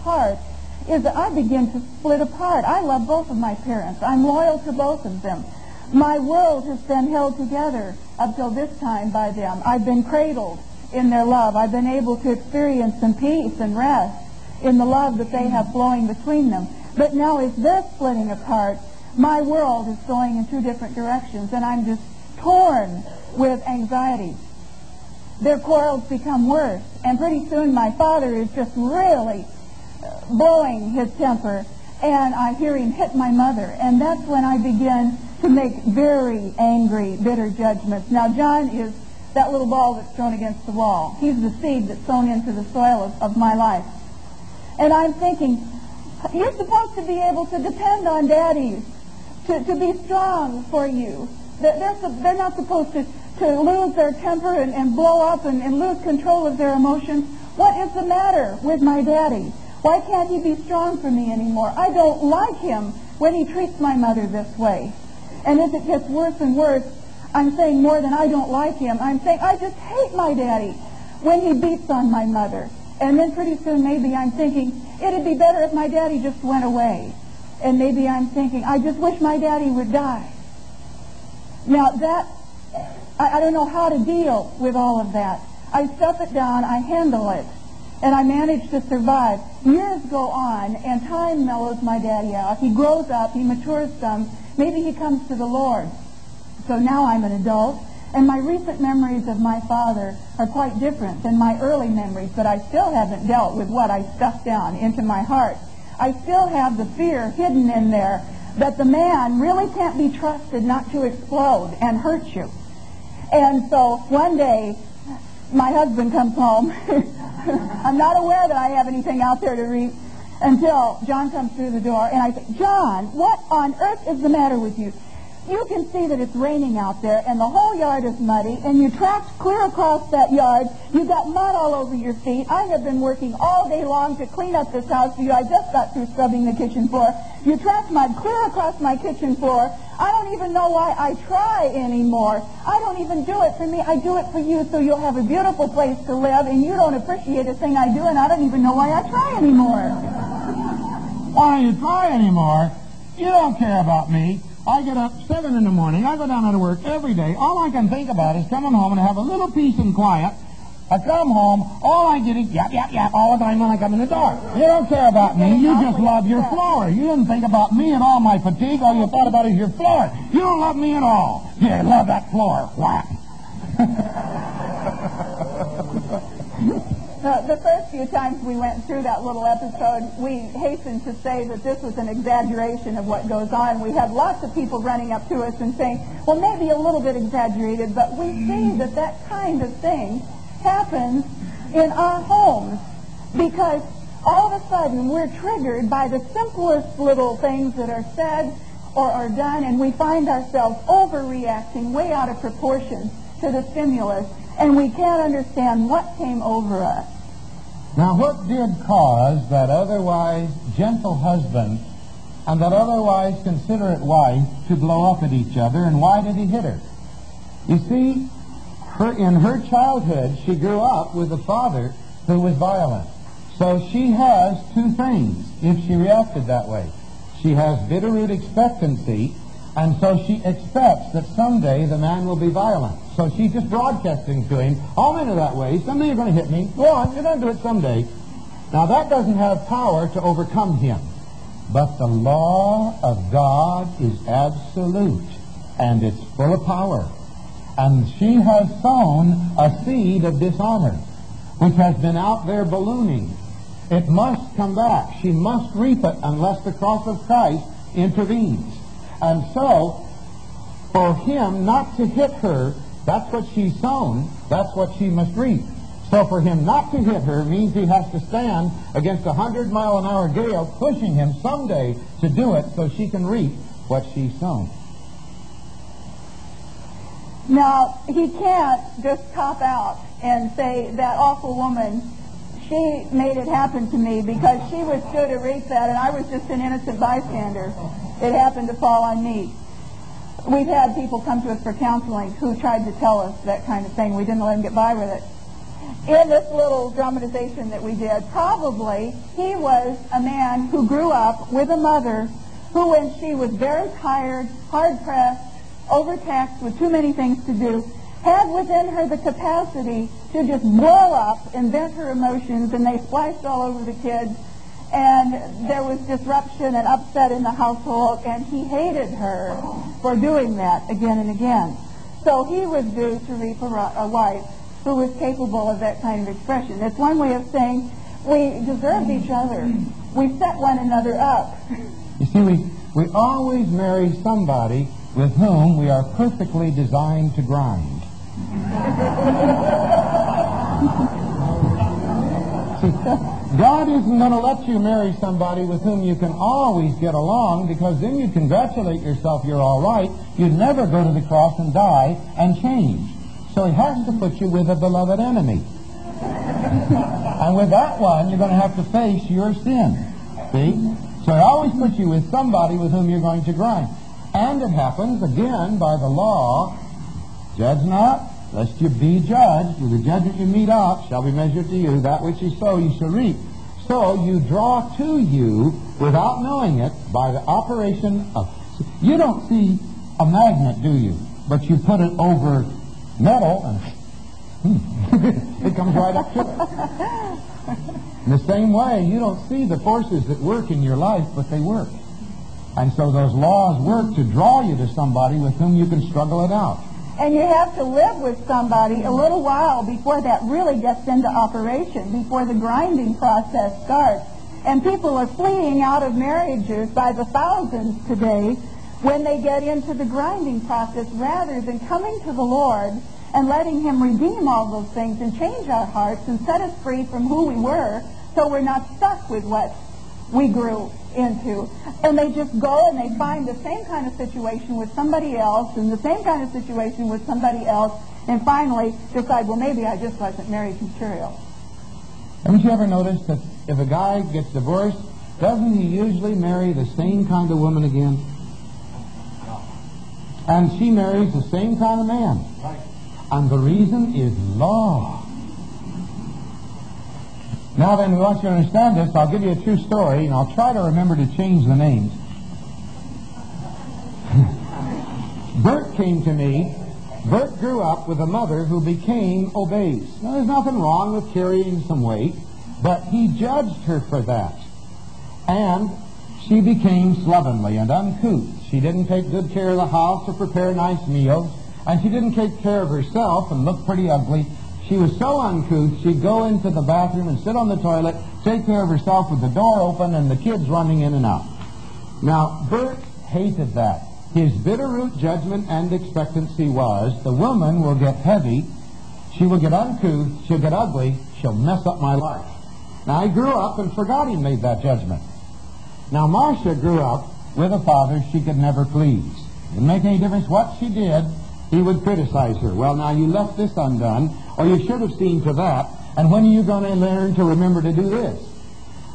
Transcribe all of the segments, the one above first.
apart is that I begin to split apart. I love both of my parents. I'm loyal to both of them. My world has been held together up till this time by them. I've been cradled in their love. I've been able to experience some peace and rest in the love that they have flowing between them. But now as they're splitting apart, my world is going in two different directions, and I'm just torn with anxiety. Their quarrels become worse, and pretty soon my father is just really blowing his temper, and I hear him hit my mother, and that's when I begin to make very angry, bitter judgments. Now, John is that little ball that's thrown against the wall. He's the seed that's sown into the soil of my life. And I'm thinking, you're supposed to be able to depend on daddies to be strong for you. They're not supposed to lose their temper and blow up and lose control of their emotions. What is the matter with my daddy? Why can't he be strong for me anymore? I don't like him when he treats my mother this way. And as it gets worse and worse, I'm saying more than I don't like him. I'm saying I just hate my daddy when he beats on my mother. And then pretty soon maybe I'm thinking, it'd be better if my daddy just went away. And maybe I'm thinking, I just wish my daddy would die. Now that, I don't know how to deal with all of that. I stuff it down, I handle it, and I manage to survive. Years go on, and time mellows my daddy out. He grows up, he matures some, maybe he comes to the Lord. So now I'm an adult, and my recent memories of my father are quite different than my early memories, but I still haven't dealt with what I stuffed down into my heart. I still have the fear hidden in there that the man really can't be trusted not to explode and hurt you. And so one day, my husband comes home. I'm not aware that I have anything out there to read until John comes through the door, and I say, John, what on earth is the matter with you? You can see that it's raining out there, and the whole yard is muddy, and you tracked clear across that yard. You got mud all over your feet. I have been working all day long to clean up this house for you. I just got through scrubbing the kitchen floor. You tracked mud clear across my kitchen floor. I don't even know why I try anymore. I don't even do it for me. I do it for you so you'll have a beautiful place to live, and you don't appreciate a thing I do, and I don't even know why I try anymore. Why you try anymore? You don't care about me. I get up 7 in the morning. I go down to work every day. All I can think about is coming home and have a little peace and quiet. I come home, all I get is yap, yap, yap all the time when I come in the door. You don't care about me. You just love your floor. You didn't think about me at all, my fatigue. All you thought about is your floor. You don't love me at all. Yeah, love that floor. Whack. The first few times we went through that little episode, we hastened to say that this was an exaggeration of what goes on. We had lots of people running up to us and saying, well, maybe a little bit exaggerated, but we see that that kind of thing happens in our homes because all of a sudden we're triggered by the simplest little things that are said or are done, and we find ourselves overreacting way out of proportion to the stimulus, and we can't understand what came over us. Now, what did cause that otherwise gentle husband and that otherwise considerate wife to blow up at each other, and why did he hit her? You see, in her childhood, she grew up with a father who was violent. So she has two things if she reacted that way. She has bitter-root expectancy, and so she expects that someday the man will be violent. So she's just broadcasting to him, I'm into that way, someday you're going to hit me, go on, you're going to do it someday. Now that doesn't have power to overcome him. But the law of God is absolute, and it's full of power. And she has sown a seed of dishonor, which has been out there ballooning. It must come back. She must reap it unless the cross of Christ intervenes. And so, for him not to hit her, that's what she's sown, that's what she must reap. So for him not to hit her means he has to stand against a 100-mile-an-hour gale pushing him someday to do it so she can reap what she's sown. Now, he can't just cop out and say, that awful woman, she made it happen to me because she was sure to reap that and I was just an innocent bystander. It happened to fall on me. We've had people come to us for counseling who tried to tell us that kind of thing. We didn't let them get by with it. in this little dramatization that we did, probably he was a man who grew up with a mother who, when she was very tired, hard-pressed, overtaxed with too many things to do, had within her the capacity to just blow up and vent her emotions, and they splashed all over the kids, and there was disruption and upset in the household, and he hated her for doing that again and again. So he was due to reap a wife who was capable of that kind of expression. It's one way of saying we deserved each other. We set one another up. You see, we always marry somebody with whom we are perfectly designed to grind. See, God isn't going to let you marry somebody with whom you can always get along, because then you'd congratulate yourself you're all right. You'd never go to the cross and die and change. So he has to put you with a beloved enemy. And with that one, you're going to have to face your sin. See? So he always puts you with somebody with whom you're going to grind. And it happens, again, by the law, judge not, lest you be judged. With the judgment you mete out shall be measured to you. That which you sow, you shall reap. So you draw to you, without knowing it, by the operation of... You don't see a magnet, do you? But you put it over metal, and it comes right up to it. In the same way, you don't see the forces that work in your life, but they work. And so those laws work to draw you to somebody with whom you can struggle it out. And you have to live with somebody a little while before that really gets into operation, before the grinding process starts. And people are fleeing out of marriages by the thousands today when they get into the grinding process, rather than coming to the Lord and letting Him redeem all those things and change our hearts and set us free from who we were, so we're not stuck with what we grew into. And they just go and they find the same kind of situation with somebody else, and the same kind of situation with somebody else, and finally decide, well, maybe I just wasn't marriage material. Haven't you ever noticed that if a guy gets divorced, doesn't he usually marry the same kind of woman again? And she marries the same kind of man. And the reason is law. Now then, we want you to understand this. I'll give you a true story, and I'll try to remember to change the names. Bert came to me. Bert grew up with a mother who became obese. Now, there's nothing wrong with carrying some weight, but he judged her for that. And she became slovenly and uncouth. She didn't take good care of the house or prepare nice meals, and she didn't take care of herself and look pretty ugly. She was so uncouth, she'd go into the bathroom and sit on the toilet, take care of herself with the door open and the kids running in and out. Now, Bert hated that. His bitter-root judgment and expectancy was, the woman will get heavy, she will get uncouth, she'll get ugly, she'll mess up my life. Now, he grew up and forgot he made that judgment. Now, Marcia grew up with a father she could never please. It didn't make any difference what she did, he would criticize her. Well, now, you left this undone, or you should have seen to that, and when are you going to learn to remember to do this?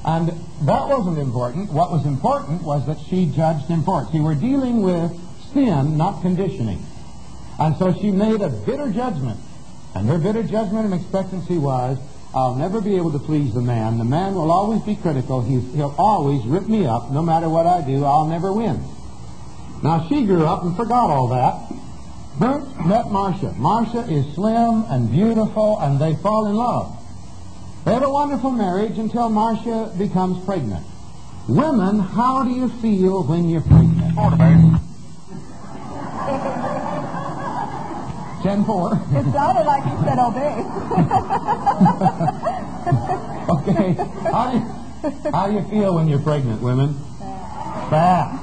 And that wasn't important. What was important was that she judged him for it. See, we're dealing with sin, not conditioning. And so she made a bitter judgment. And her bitter judgment and expectancy was, I'll never be able to please the man. The man will always be critical. He'll always rip me up. No matter what I do, I'll never win. Now, she grew up and forgot all that. Bert met Marcia. Marcia is slim and beautiful, and they fall in love. They have a wonderful marriage until Marcia becomes pregnant. Women, how do you feel when you're pregnant? 10-4. It sounded like you said obey. Okay. How do you feel when you're pregnant, women? Bad.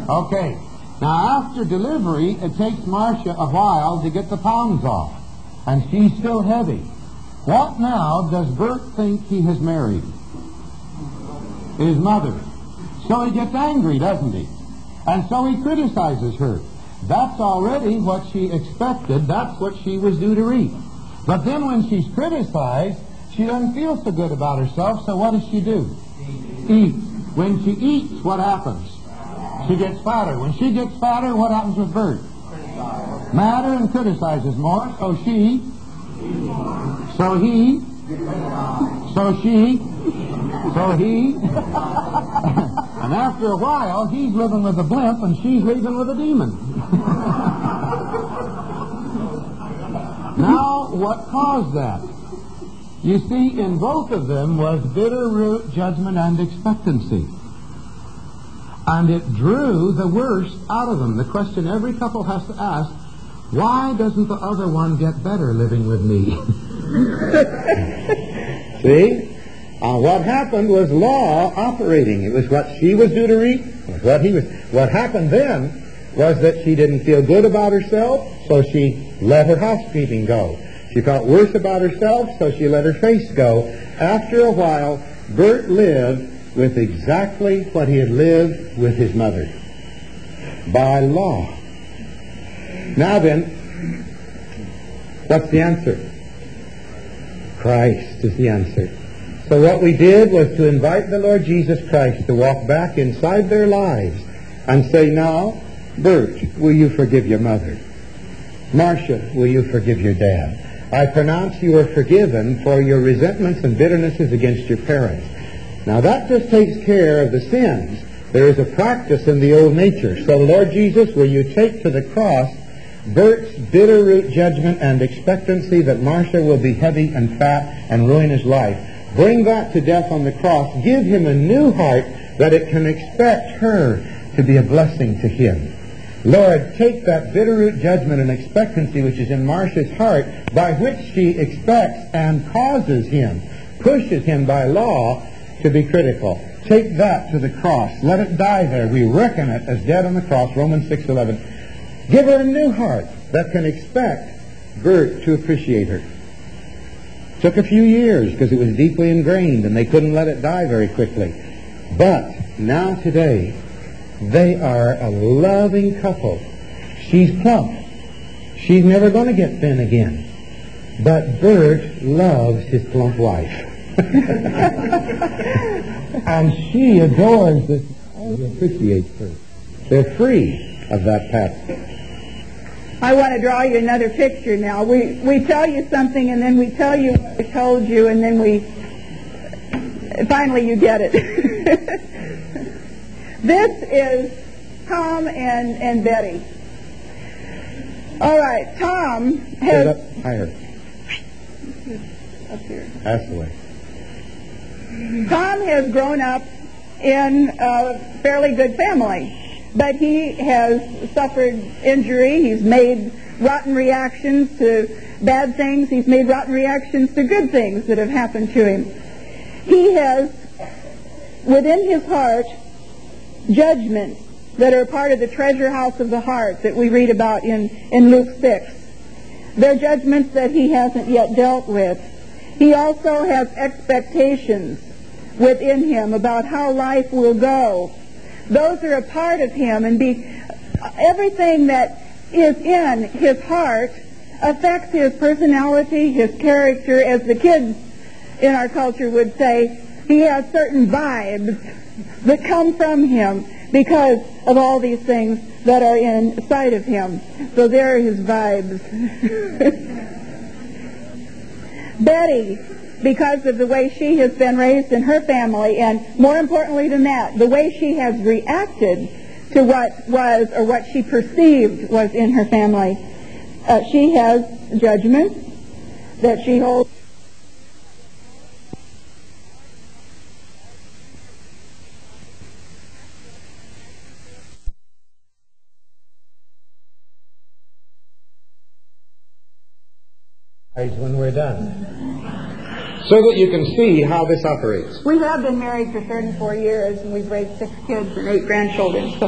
Okay. Now, after delivery, it takes Marcia a while to get the pounds off. And she's still heavy. What now does Bert think he has married? His mother. So he gets angry, doesn't he? And so he criticizes her. That's already what she expected. That's what she was due to reap. But then when she's criticized, she doesn't feel so good about herself, so what does she do? Eat. When she eats, what happens? She gets fatter. When she gets fatter, what happens with Bert? Madder and criticizes more, so she So he, so she, so he, and after a while, he's living with a blimp and she's leaving with a demon. Now, what caused that? You see, in both of them was bitter root, judgment, and expectancy. And it drew the worst out of them. The question every couple has to ask, why doesn't the other one get better living with me? See? What happened was law operating. It was what she was due to reap. What he was. What happened then was that she didn't feel good about herself, so she let her housekeeping go. She felt worse about herself, so she let her face go. After a while, Bert lived with exactly what he had lived with his mother. By law. Now then, what's the answer? Christ is the answer. So what we did was to invite the Lord Jesus Christ to walk back inside their lives and say, now, Bert, will you forgive your mother? Marcia, will you forgive your dad? I pronounce you are forgiven for your resentments and bitternesses against your parents. Now that just takes care of the sins. There is a practice in the old nature. So Lord Jesus, will you take to the cross Bert's bitter root judgment and expectancy that Marcia will be heavy and fat and ruin his life. Bring that to death on the cross. Give him a new heart that it can expect her to be a blessing to him. Lord, take that bitter root judgment and expectancy which is in Marcia's heart, by which she expects and causes him, pushes him by law to be critical. Take that to the cross. Let it die there. We reckon it as dead on the cross, Romans 6:11. Give her a new heart that can expect Bert to appreciate her. Took a few years because it was deeply ingrained and they couldn't let it die very quickly. But now today, they are a loving couple. She's plump. She's never going to get thin again. But Bert loves his plump wife. And she adores this. He appreciates her. They're free of that pattern. I want to draw you another picture now. We tell you something, and then we tell you what we told you, and then finally you get it. This is Tom and Betty. All right, Tom has... Higher. Up here. That's the way. Tom has grown up in a fairly good family, but he has suffered injury. He's made rotten reactions to bad things. He's made rotten reactions to good things that have happened to him. He has, within his heart, judgments that are part of the treasure house of the heart that we read about in Luke 6. They're judgments that he hasn't yet dealt with. He also has expectations within him about how life will go. Those are a part of him, and everything that is in his heart affects his personality, his character. As the kids in our culture would say, he has certain vibes that come from him because of all these things that are inside of him. So there are his vibes. Betty, because of the way she has been raised in her family, and more importantly than that, the way she has reacted to what was or what she perceived was in her family, she has judgment that she holds. When we're done, so that you can see how this operates. We have been married for 34 years, and we've raised 6 kids and 8 grandchildren. So